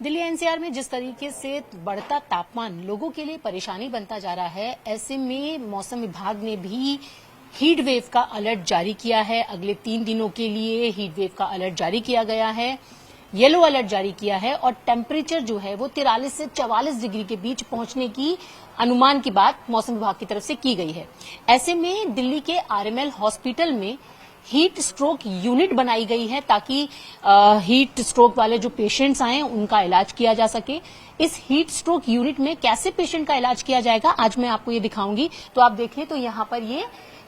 Delhi NCR में जिस तरीके से बढ़ता तापमान लोगों के लिए परेशानी बनता जा रहा है, ऐसे में मौसम विभाग ने भी हीट वेव का अलर्ट जारी किया है। अगले 3 दिनों के लिए हीट वेव का अलर्ट जारी किया गया है, येलो अलर्ट जारी किया है और टेम्परेचर जो है वो 43 से 44 डिग्री के बीच पहुंचने की अनुमान की बात मौसम विभाग की तरफ से की गई है। ऐसे में दिल्ली के आरएमएल हॉस्पिटल में हीट स्ट्रोक यूनिट बनाई गई है ताकि हीट स्ट्रोक वाले जो पेशेंट्स आए उनका इलाज किया जा सके। इस हीट स्ट्रोक यूनिट में कैसे पेशेंट का इलाज किया जाएगा आज मैं आपको ये दिखाऊंगी। तो आप देखें तो यहाँ पर ये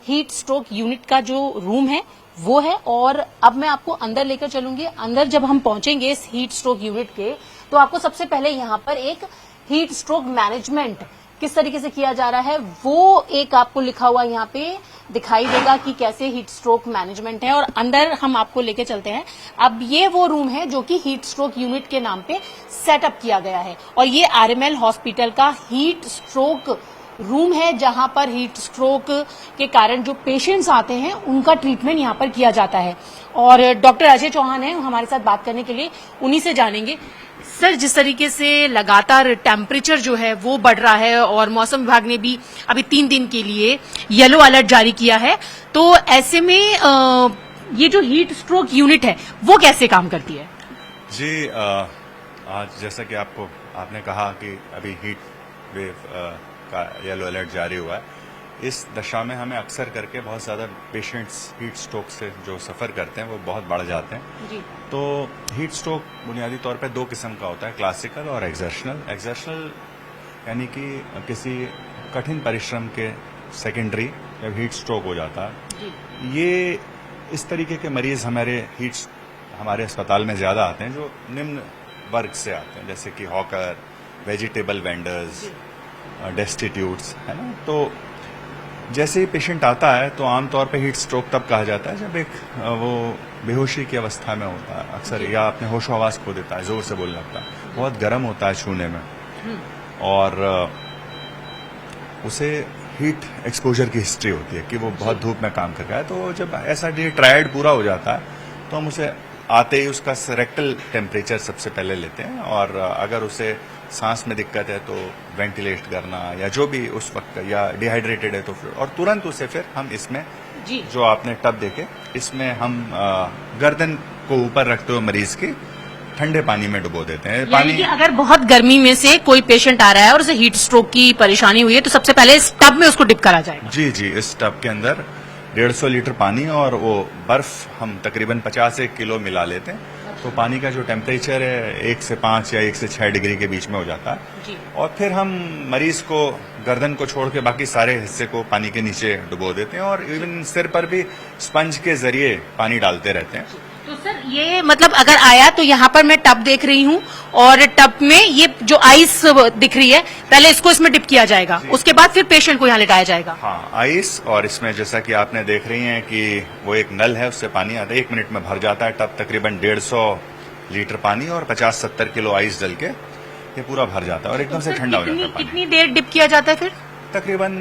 हीट स्ट्रोक यूनिट का जो रूम है वो है और अब मैं आपको अंदर लेकर चलूंगी। अंदर जब हम पहुंचेंगे इस हीट स्ट्रोक यूनिट के तो आपको सबसे पहले यहाँ पर एक हीट स्ट्रोक मैनेजमेंट किस तरीके से किया जा रहा है वो एक आपको लिखा हुआ यहाँ पे दिखाई देगा कि कैसे हीट स्ट्रोक मैनेजमेंट है और अंदर हम आपको लेके चलते हैं। अब ये वो रूम है जो कि हीट स्ट्रोक यूनिट के नाम पे सेटअप किया गया है और ये आरएमएल हॉस्पिटल का हीट स्ट्रोक रूम है जहां पर हीट स्ट्रोक के कारण जो पेशेंट्स आते हैं उनका ट्रीटमेंट यहां पर किया जाता है। और डॉक्टर अजय चौहान है हमारे साथ बात करने के लिए, उन्हीं से जानेंगे। सर, जिस तरीके से लगातार टेम्परेचर जो है वो बढ़ रहा है और मौसम विभाग ने भी अभी 3 दिन के लिए येलो अलर्ट जारी किया है, तो ऐसे में ये जो हीट स्ट्रोक यूनिट है वो कैसे काम करती है? जी, आज जैसा कि आपने कहा कि अभी हीट वेव का येलो अलर्ट जारी हुआ है। इस दशा में हमें अक्सर करके बहुत ज़्यादा पेशेंट्स हीट स्ट्रोक से जो सफ़र करते हैं वो बहुत बढ़ जाते हैं जी। तो हीट स्ट्रोक बुनियादी तौर पे 2 किस्म का होता है, क्लासिकल और एक्सर्शनल। एक्सर्शनल यानी कि किसी कठिन परिश्रम के सेकेंडरी जब हीट स्ट्रोक हो जाता है जी। ये इस तरीके के मरीज हमारे अस्पताल में ज़्यादा आते हैं जो निम्न वर्ग से आते हैं, जैसे कि हॉकर, वेजिटेबल वेंडर्स, डेस्टिट्यूट्स, है ना। तो जैसे ही पेशेंट आता है तो आमतौर पे हीट स्ट्रोक तब कहा जाता है जब वो बेहोशी की अवस्था में होता है अक्सर, या अपने होशो आवाज खो देता है, जोर से बोलने लगता है, बहुत गर्म होता है छूने में और उसे हीट एक्सपोजर की हिस्ट्री होती है कि वो बहुत धूप में काम कर रहा है। तो जब ऐसा ट्रायड पूरा हो जाता है तो हम उसे आते ही उसका रेक्टल टेम्परेचर सबसे पहले लेते हैं और अगर उसे सांस में दिक्कत है तो वेंटिलेट करना या जो भी उस वक्त, या डिहाइड्रेटेड है तो फिर, और तुरंत उसे फिर हम इसमें जी। जो आपने टब देखे इसमें हम गर्दन को ऊपर रखते हुए मरीज के ठंडे पानी में डुबो देते हैं। पानी कि अगर बहुत गर्मी में से कोई पेशेंट आ रहा है और उसे हीट स्ट्रोक की परेशानी हुई है तो सबसे पहले इस टब में उसको डिप करा जाएगा। जी जी, इस टब के अंदर 150 लीटर पानी और वो बर्फ हम तकरीबन 50 किलो मिला लेते हैं। तो पानी का जो टेम्परेचर है 1 से 5 या 1 से 6 डिग्री के बीच में हो जाता है जी। और फिर हम मरीज को गर्दन को छोड़ के बाकी सारे हिस्से को पानी के नीचे डुबो देते हैं और इवन सिर पर भी स्पंज के जरिए पानी डालते रहते हैं। तो सर ये मतलब अगर आया तो यहाँ पर मैं टब देख रही हूँ और टब में ये जो आइस दिख रही है, पहले इसको इसमें डिप किया जाएगा, उसके बाद फिर पेशेंट को यहाँ लिटाया जाएगा। हाँ, आइस, और इसमें जैसा कि आपने देख रही हैं कि वो एक नल है, उससे पानी आता है, 1 मिनट में भर जाता है टब, तकरीबन 150 लीटर पानी और 50-70 किलो आइस डल के ये पूरा भर जाता है और एकदम से ठंडा हो जाता है पानी। कितनी देर डिप किया जाता है फिर? तकरीबन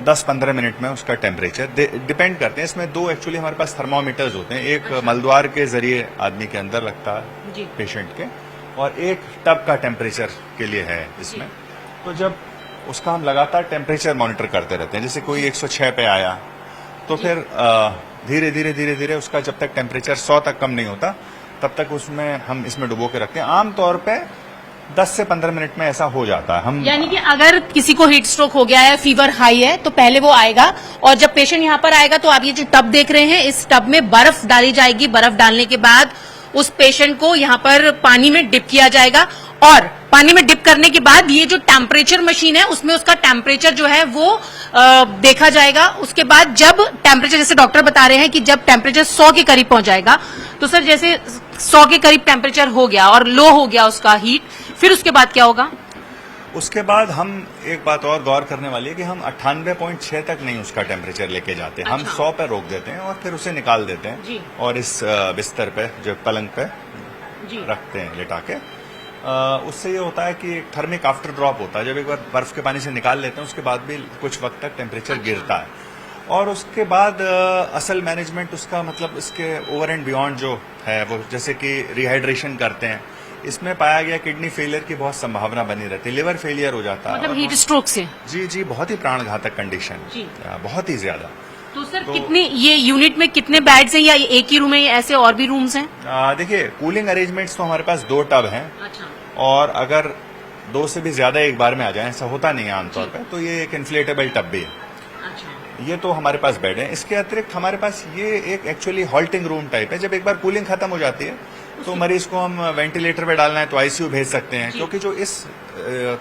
10-15 मिनट में उसका टेम्परेचर डिपेंड करते हैं। इसमें 2 एक्चुअली हमारे पास थर्मोमीटर्स होते हैं, एक मलद्वार के जरिए आदमी के अंदर लगता है पेशेंट के और एक टब का टेम्परेचर के लिए है इसमें। तो जब उसका हम लगातार टेम्परेचर मॉनिटर करते रहते हैं, जैसे कोई 106 पे आया तो फिर धीरे धीरे उसका जब तक टेम्परेचर 100 तक कम नहीं होता तब तक उसमें हम इसमें डुबो के रखते हैं। आमतौर पे 10 से 15 मिनट में ऐसा हो जाता है। हम यानी कि अगर किसी को हीट स्ट्रोक हो गया है, फीवर हाई है, तो पहले वो आएगा और जब पेशेंट यहाँ पर आएगा तो आप ये जो टब देख रहे हैं इस टब में बर्फ डाली जाएगी। बर्फ डालने के बाद उस पेशेंट को यहाँ पर पानी में डिप किया जाएगा और पानी में डिप करने के बाद ये जो टेम्परेचर मशीन है उसमें उसका टेम्परेचर जो है वो देखा जाएगा। उसके बाद जब टेम्परेचर, जैसे डॉक्टर बता रहे हैं कि जब टेम्परेचर 100 के करीब पहुंच जाएगा, तो सर जैसे 100 के करीब टेम्परेचर हो गया और लो हो गया उसका हीट, फिर उसके बाद क्या होगा? उसके बाद हम एक बात और गौर करने वाली है कि हम 98.6 तक नहीं उसका टेम्परेचर लेके जाते। अच्छा। हम 100 पे रोक देते हैं और फिर उसे निकाल देते हैं जी। और इस बिस्तर पे जो पलंग पे जी। रखते हैं लिटा के। उससे ये होता है कि थर्मिक आफ्टर ड्रॉप होता है, जब एक बार बर्फ के पानी से निकाल लेते हैं उसके बाद भी कुछ वक्त तक टेम्परेचर गिरता है और उसके बाद असल मैनेजमेंट उसका मतलब इसके ओवर एंड बियॉन्ड जो है वो, जैसे कि रिहाइड्रेशन करते हैं, इसमें पाया गया किडनी फेलियर की बहुत संभावना बनी रहती है, लिवर फेलियर हो जाता है। मतलब और हीट स्ट्रोक से? जी, बहुत ही प्राणघातक कंडीशन, बहुत ही ज्यादा। तो सर कितने ये यूनिट में कितने बेड्स हैं या एक ही रूम है, ऐसे और भी रूम्स हैं? देखिए, कूलिंग अरेंजमेंट्स तो हमारे पास 2 टब हैं। अच्छा। और अगर 2 से भी ज्यादा एक बार में आ जाए, ऐसा होता नहीं है आमतौर पर, तो ये एक इन्फ्लेटेबल टब भी है। ये तो हमारे पास बेड है। इसके अतिरिक्त हमारे पास ये एक एक्चुअली हॉल्टिंग रूम टाइप है। जब एक बार कूलिंग खत्म हो जाती है तो मरीज को हम वेंटिलेटर पे डालना है तो आईसीयू भेज सकते हैं, क्योंकि जो इस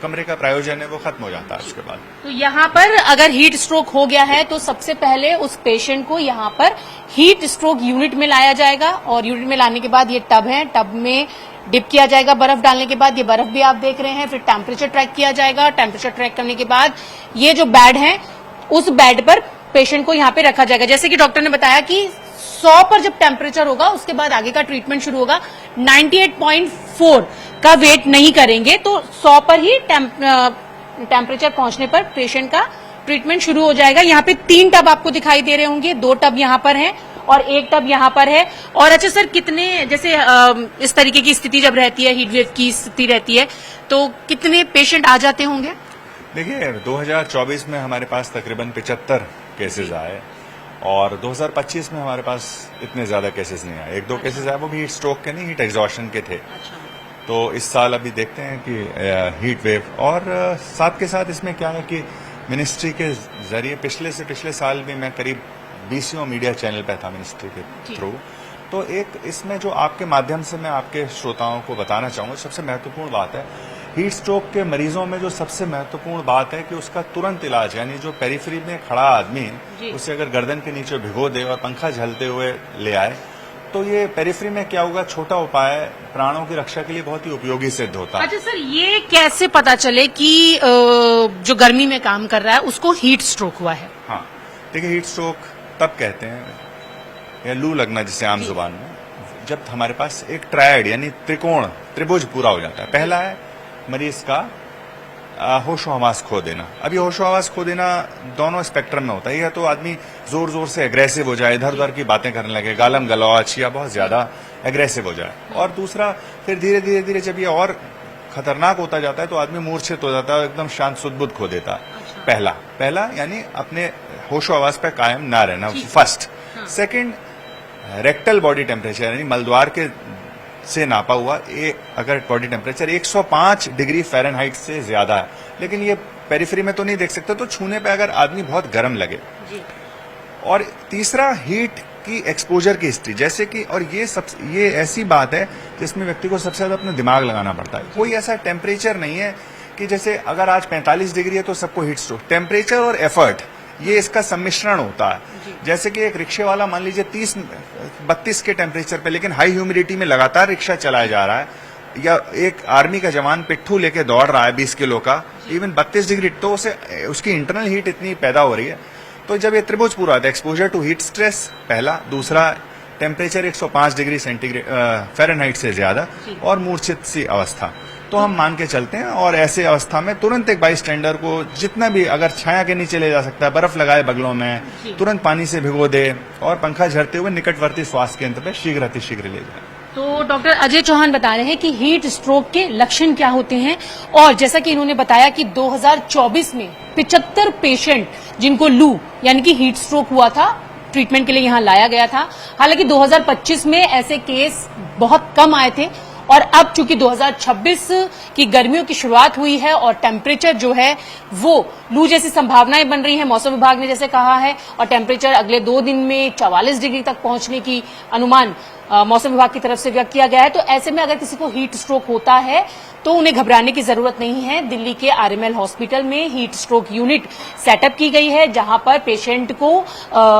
कमरे का प्रायोजन है वो खत्म हो जाता है उसके बाद। तो यहाँ पर अगर हीट स्ट्रोक हो गया है तो सबसे पहले उस पेशेंट को यहाँ पर हीट स्ट्रोक यूनिट में लाया जाएगा, और यूनिट में लाने के बाद ये टब है, टब में डिप किया जाएगा बर्फ डालने के बाद। ये बर्फ भी आप देख रहे हैं। फिर टेम्परेचर ट्रैक किया जाएगा। टेम्परेचर ट्रैक करने के बाद ये जो बेड है उस बेड पर पेशेंट को यहाँ पे रखा जाएगा। जैसे कि डॉक्टर ने बताया कि 100 पर जब टेम्परेचर होगा उसके बाद आगे का ट्रीटमेंट शुरू होगा। 98.4 का वेट नहीं करेंगे तो 100 पर ही टेम्परेचर पहुंचने पर पेशेंट का ट्रीटमेंट शुरू हो जाएगा। यहाँ पे 3 टब आपको दिखाई दे रहे होंगे, 2 टब यहाँ पर हैं और 1 टब यहाँ पर है। और अच्छा सर, कितने जैसे इस तरीके की स्थिति जब रहती है, हीट वेव की स्थिति रहती है, तो कितने पेशेंट आ जाते होंगे? देखिए, 2024 में हमारे पास तकरीबन 75 केसेस आए और 2025 में हमारे पास इतने ज्यादा केसेस नहीं आए। 1-2 केसेस आए, वो भी हीट स्ट्रोक के नहीं, हीट एग्जॉशन के थे। तो इस साल अभी देखते हैं कि हीट वेव, और साथ के साथ इसमें क्या है कि मिनिस्ट्री के जरिए पिछले साल भी मैं करीब 20 मीडिया चैनल पे था मिनिस्ट्री के थ्रू। तो एक इसमें जो आपके माध्यम से मैं आपके श्रोताओं को बताना चाहूंगा, सबसे महत्वपूर्ण बात है हीट स्ट्रोक के मरीजों में जो सबसे महत्वपूर्ण बात है कि उसका तुरंत इलाज, यानी जो पेरिफेरी में खड़ा आदमी उसे अगर गर्दन के नीचे भिगो दे और पंखा झलते हुए ले आए तो ये पेरिफेरी में क्या होगा, छोटा उपाय प्राणों की रक्षा के लिए बहुत ही उपयोगी सिद्ध होता है। अच्छा सर, ये कैसे पता चले कि जो गर्मी में काम कर रहा है उसको हीट स्ट्रोक हुआ है? हाँ, देखिए, हीट स्ट्रोक तब कहते हैं, या लू लगना जिसे आम जुबान में, जब हमारे पास एक ट्रायड यानी त्रिभुज पूरा हो जाता है। पहला है मरीज का होशो हवास खो देना। अभी होशो हवास खो देना दोनों स्पेक्ट्रम में होता है। या तो आदमी जोर जोर से एग्रेसिव हो जाए, इधर उधर की बातें करने लगे, गालम गलौच, या बहुत ज्यादा एग्रेसिव हो जाए। और दूसरा, फिर धीरे धीरे जब ये और खतरनाक होता जाता है तो आदमी मूर्छित हो जाता है, एकदम शांत सुदबुद्ध खो देता है। पहला यानी अपने होशो हवास पे कायम ना रहना, first. Second, rectal body temperature यानी मलद्वार के से नापा हुआ अगर बॉडी टेम्परेचर 105 डिग्री फ़ारेनहाइट से ज्यादा है, लेकिन ये पेरिफेरी में तो नहीं देख सकते, तो छूने पे अगर आदमी बहुत गर्म लगे। और तीसरा, हीट की एक्सपोजर की हिस्ट्री, जैसे कि, और ये ऐसी बात है जिसमें व्यक्ति को सबसे ज्यादा अपना दिमाग लगाना पड़ता है। कोई ऐसा टेम्परेचर नहीं है कि जैसे अगर आज 45 डिग्री है तो सबको हीट स्ट्रोक। टेम्परेचर और एफर्ट, ये इसका सम्मिश्रण होता है। जैसे कि एक रिक्शे वाला मान लीजिए 30-32 के टेम्परेचर पे लेकिन हाई ह्यूमिडिटी में लगातार रिक्शा चलाया जा रहा है, या एक आर्मी का जवान पिट्ठू लेके दौड़ रहा है 20 किलो का, इवन 32 डिग्री, तो उसकी इंटरनल हीट इतनी पैदा हो रही है। तो जब ये त्रिभुज पूरा होता है, एक्सपोजर टू हीट स्ट्रेस पहला, दूसरा टेम्परेचर 105 डिग्री सेंटीग्रेड फ़ारेनहाइट से ज्यादा, और मूर्छित सी अवस्था, तो हम मान के चलते हैं। और ऐसे अवस्था में तुरंत एक बाई स्टैंडर को जितना भी अगर छाया के नीचे ले जा सकता है, बर्फ लगाए बगलों में, तुरंत पानी से भिगो दे और पंखा झरते हुए निकटवर्ती स्वास्थ्य केंद्र पर शीघ्र ले जाए। तो डॉक्टर अजय चौहान बता रहे हैं कि हीट स्ट्रोक के लक्षण क्या होते हैं, और जैसा कि इन्होंने बताया कि 2024 में 75 पेशेंट जिनको लू यानी कि हीट स्ट्रोक हुआ था, ट्रीटमेंट के लिए यहाँ लाया गया था। हालांकि 2025 में ऐसे केस बहुत कम आए थे, और अब चूंकि 2026 की गर्मियों की शुरुआत हुई है और टेम्परेचर जो है वो लू जैसी संभावनाएं बन रही हैं, मौसम विभाग ने जैसे कहा है, और टेम्परेचर अगले 2 दिन में 44 डिग्री तक पहुंचने की अनुमान मौसम विभाग की तरफ से व्यक्त किया गया है। तो ऐसे में अगर किसी को हीट स्ट्रोक होता है तो उन्हें घबराने की जरूरत नहीं है। दिल्ली के आरएमएल हॉस्पिटल में हीट स्ट्रोक यूनिट सेटअप की गई है, जहां पर पेशेंट को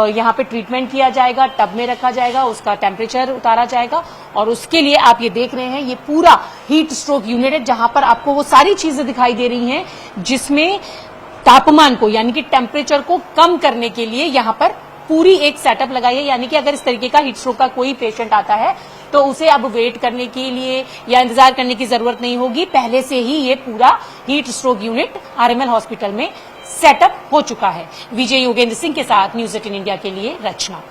यहां पे ट्रीटमेंट किया जाएगा, टब में रखा जाएगा, उसका टेम्परेचर उतारा जाएगा, और उसके लिए आप ये देख रहे हैं ये पूरा हीट स्ट्रोक यूनिट है, जहां पर आपको वो सारी चीजें दिखाई दे रही हैं जिसमें तापमान को यानी कि टेम्परेचर को कम करने के लिए यहां पर पूरी एक सेटअप लगाई है। यानी कि अगर इस तरीके का हीट स्ट्रोक का कोई पेशेंट आता है तो उसे अब वेट करने के लिए या इंतजार करने की जरूरत नहीं होगी, पहले से ही ये पूरा heat stroke unit RML hospital में सेटअप हो चुका है। विजय योगेंद्र सिंह के साथ न्यूज़ 18 इंडिया के लिए रचना।